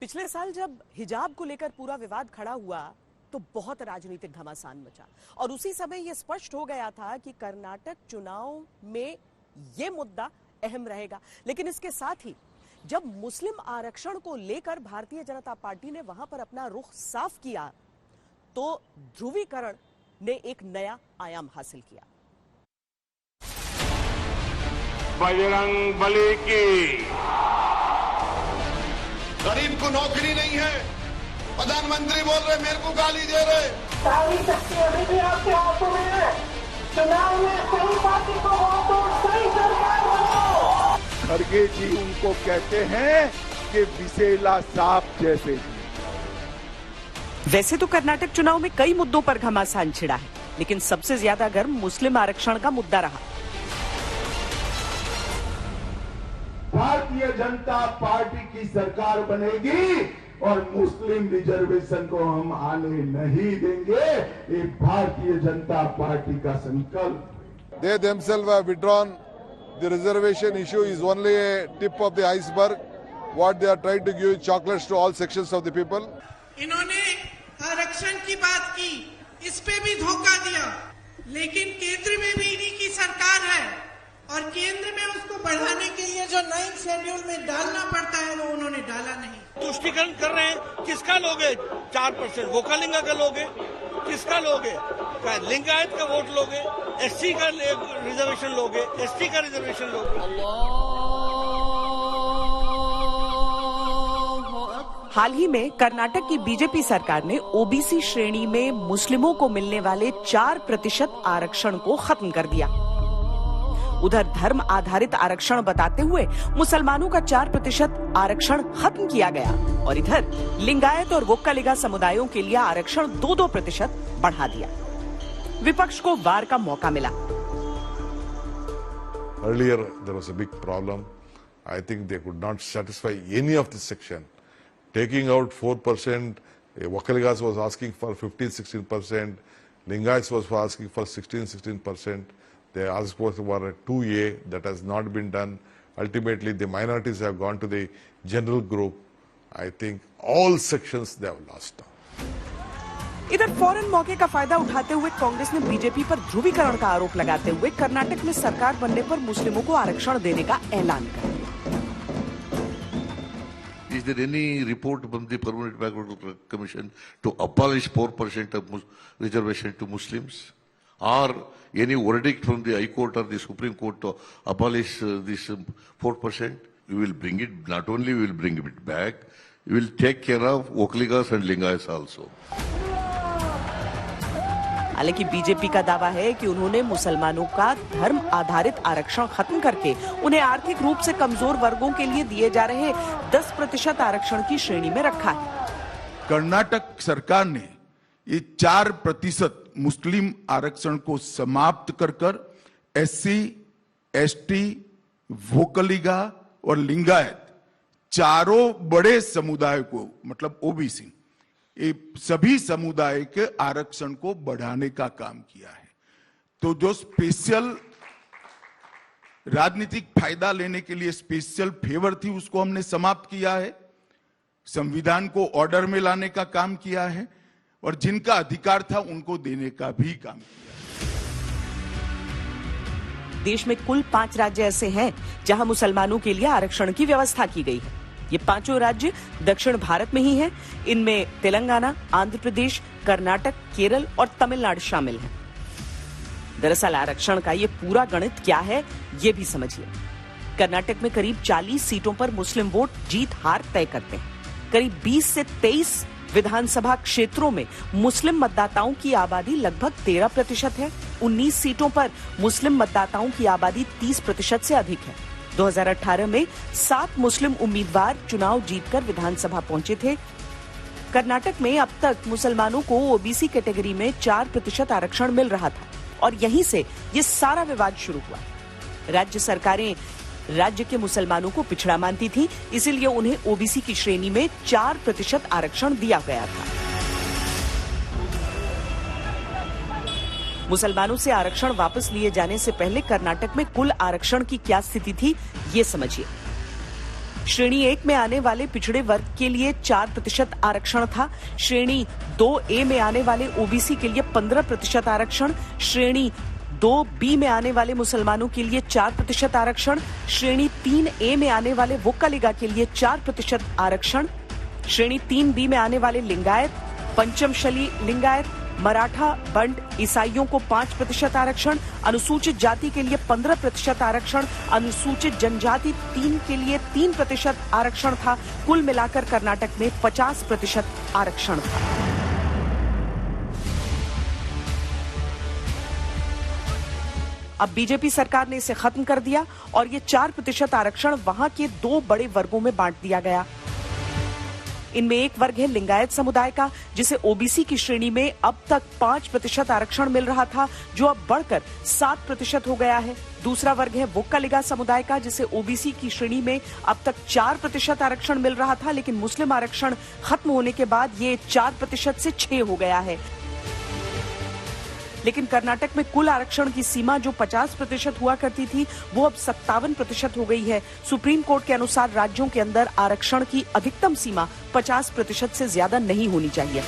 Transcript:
पिछले साल जब हिजाब को लेकर पूरा विवाद खड़ा हुआ तो बहुत राजनीतिक घमासान मचा और उसी समय यह स्पष्ट हो गया था कि कर्नाटक चुनाव में यह मुद्दा अहम रहेगा। लेकिन इसके साथ ही जब मुस्लिम आरक्षण को लेकर भारतीय जनता पार्टी ने वहां पर अपना रुख साफ किया तो ध्रुवीकरण ने एक नया आयाम हासिल किया। बजरंग बली की। गरीब को नौकरी नहीं है, प्रधानमंत्री बोल रहे मेरे को गाली दे रहे। सारी शक्ति अभी भी आपके हाथों में है। चुनाव में सही पार्टी को वोट दो, सही सरकार बनाओ। खड़गे जी उनको कहते हैं कि विसेला सांप जैसे। वैसे तो कर्नाटक चुनाव में कई मुद्दों पर घमासान छिड़ा है, लेकिन सबसे ज्यादा गर्म मुस्लिम आरक्षण का मुद्दा रहा। भारतीय जनता पार्टी की सरकार बनेगी और मुस्लिम रिजर्वेशन को हम आने नहीं देंगे। ये भारतीय जनता पार्टी का संकल्प। They themselves have withdrawn. The reservation issue is only a tip of the iceberg. What they are trying to give chocolates to all sections of the people. इन्होंने आरक्षण की बात की, इस पे भी धोखा दिया, लेकिन केंद्र में भी इन्हीं की सरकार है और केंद्र में उसको बढ़ाने के लिए जो 9 शेड्यूल में डालना पड़ता है वो उन्होंने डाला नहीं। तुष्टिकरण कर रहे हैं, किसका लोगे? 4% वोकालिंगा का लोगे, किसका लोगे? लिंगायत का वोट लोगे, एससी का रिजर्वेशन लोगे, एसटी का रिजर्वेशन लोगे। हाल ही में कर्नाटक की बीजेपी सरकार ने ओबीसी श्रेणी में मुस्लिमों को मिलने वाले 4% आरक्षण को खत्म कर दिया। उधर धर्म आधारित आरक्षण बताते हुए मुसलमानों का 4% आरक्षण खत्म किया गया और इधर लिंगायत और वोक्कालिगा समुदायों के लिए आरक्षण 2-2% बढ़ा दिया। विपक्ष को वार का मौका मिला। Earlier there was a big problem. I think they could not satisfy any of this section. Taking out 4%, Vokkaligas was asking for 15-16%, Lingayats was asking for 16%. They asked for a 2A, that has not been done. Ultimately, the minorities have gone to the general group. I think all sections they have lost. इधर फौरन मौके का फायदा उठाते हुए कांग्रेस ने BJP पर ध्रुवीकरण का आरोप लगाते हुए कर्नाटक में सरकार बनने पर मुस्लिमों को आरक्षण देने का ऐलान कर दिया। Is there any report from the Permanent Backward Commission to abolish 4% of reservation to Muslims? Or any verdict from the High Court or the Supreme Court to abolish this 4%? We will bring it, not only we will bring it back, we will take care of Vokkaligas and Lingayats also. हालांकि BJP का दावा है कि उन्होंने मुसलमानों का धर्म आधारित आरक्षण खत्म करके उन्हें आर्थिक रूप से कमजोर वर्गों के लिए दिए जा रहे 10% आरक्षण की श्रेणी में रखा है। कर्नाटक सरकार ने ये 4% मुस्लिम आरक्षण को समाप्त कर एससी, एसटी, वोकलिगा और लिंगायत चारों बड़े समुदाय को, मतलब ओबीसी, ये सभी समुदाय के आरक्षण को बढ़ाने का काम किया है। तो जो स्पेशल राजनीतिक फायदा लेने के लिए स्पेशल फेवर थी उसको हमने समाप्त किया है, संविधान को ऑर्डर में लाने का काम किया है और जिनका अधिकार था उनको देने का भी काम किया। देश में कुल 5 राज्य ऐसे हैं जहां मुसलमानों के लिए आरक्षण की व्यवस्था की गई है। ये 5 राज्य दक्षिण भारत में ही हैं। इनमें तेलंगाना, आंध्र प्रदेश, कर्नाटक, केरल और तमिलनाडु शामिल हैं। दरअसल आरक्षण का ये पूरा गणित क्या है, ये भी समझिए। कर्नाटक में करीब 40 सीटों पर मुस्लिम वोट जीत हार तय करते हैं। करीब 20 से 23 विधानसभा क्षेत्रों में मुस्लिम मतदाताओं की आबादी लगभग 13% है। 19 सीटों पर मुस्लिम मतदाताओं की आबादी 30% से अधिक है। 2018 में 7 मुस्लिम उम्मीदवार चुनाव जीतकर विधानसभा पहुंचे थे। कर्नाटक में अब तक मुसलमानों को ओबीसी कैटेगरी में 4% आरक्षण मिल रहा था और यहीं से ये सारा विवाद शुरू हुआ। राज्य सरकारें राज्य के मुसलमानों को पिछड़ा मानती थी, इसीलिए उन्हें ओबीसी की श्रेणी में 4% आरक्षण दिया गया था। मुसलमानों से आरक्षण वापस लिए जाने से पहले कर्नाटक में कुल आरक्षण की क्या स्थिति थी, ये समझिए। श्रेणी 1 में आने वाले पिछड़े वर्ग के लिए 4% आरक्षण था। श्रेणी 2A में आने वाले ओबीसी के लिए 15% आरक्षण। श्रेणी 2B में आने वाले मुसलमानों के लिए 4% आरक्षण। श्रेणी 3A में आने वाले वोक्का के लिए 4% आरक्षण। श्रेणी 3B में आने वाले लिंगायत, पंचमशली लिंगायत, मराठा, बंट, ईसाइयों को 5% आरक्षण। अनुसूचित जाति के लिए 15% आरक्षण। अनुसूचित जनजाति 3 के लिए 3% आरक्षण था। कुल मिलाकर कर्नाटक में 50% आरक्षण था। अब बीजेपी सरकार ने इसे खत्म कर दिया और ये 4% आरक्षण वहां के 2 बड़े वर्गों में बांट दिया गया। इनमें एक वर्ग है लिंगायत समुदाय का, जिसे ओबीसी की श्रेणी में अब तक 5% आरक्षण मिल रहा था, जो अब बढ़कर 7% हो गया है। दूसरा वर्ग है वोक्का समुदाय का, जिसे ओबीसी की श्रेणी में अब तक 4% आरक्षण मिल रहा था, लेकिन मुस्लिम आरक्षण खत्म होने के बाद ये 4% से 6 हो गया है। लेकिन कर्नाटक में कुल आरक्षण की सीमा जो 50% हुआ करती थी, वो अब 57% हो गई है। सुप्रीम कोर्ट के अनुसार राज्यों के अंदर आरक्षण की अधिकतम सीमा 50% से ज्यादा नहीं होनी चाहिए।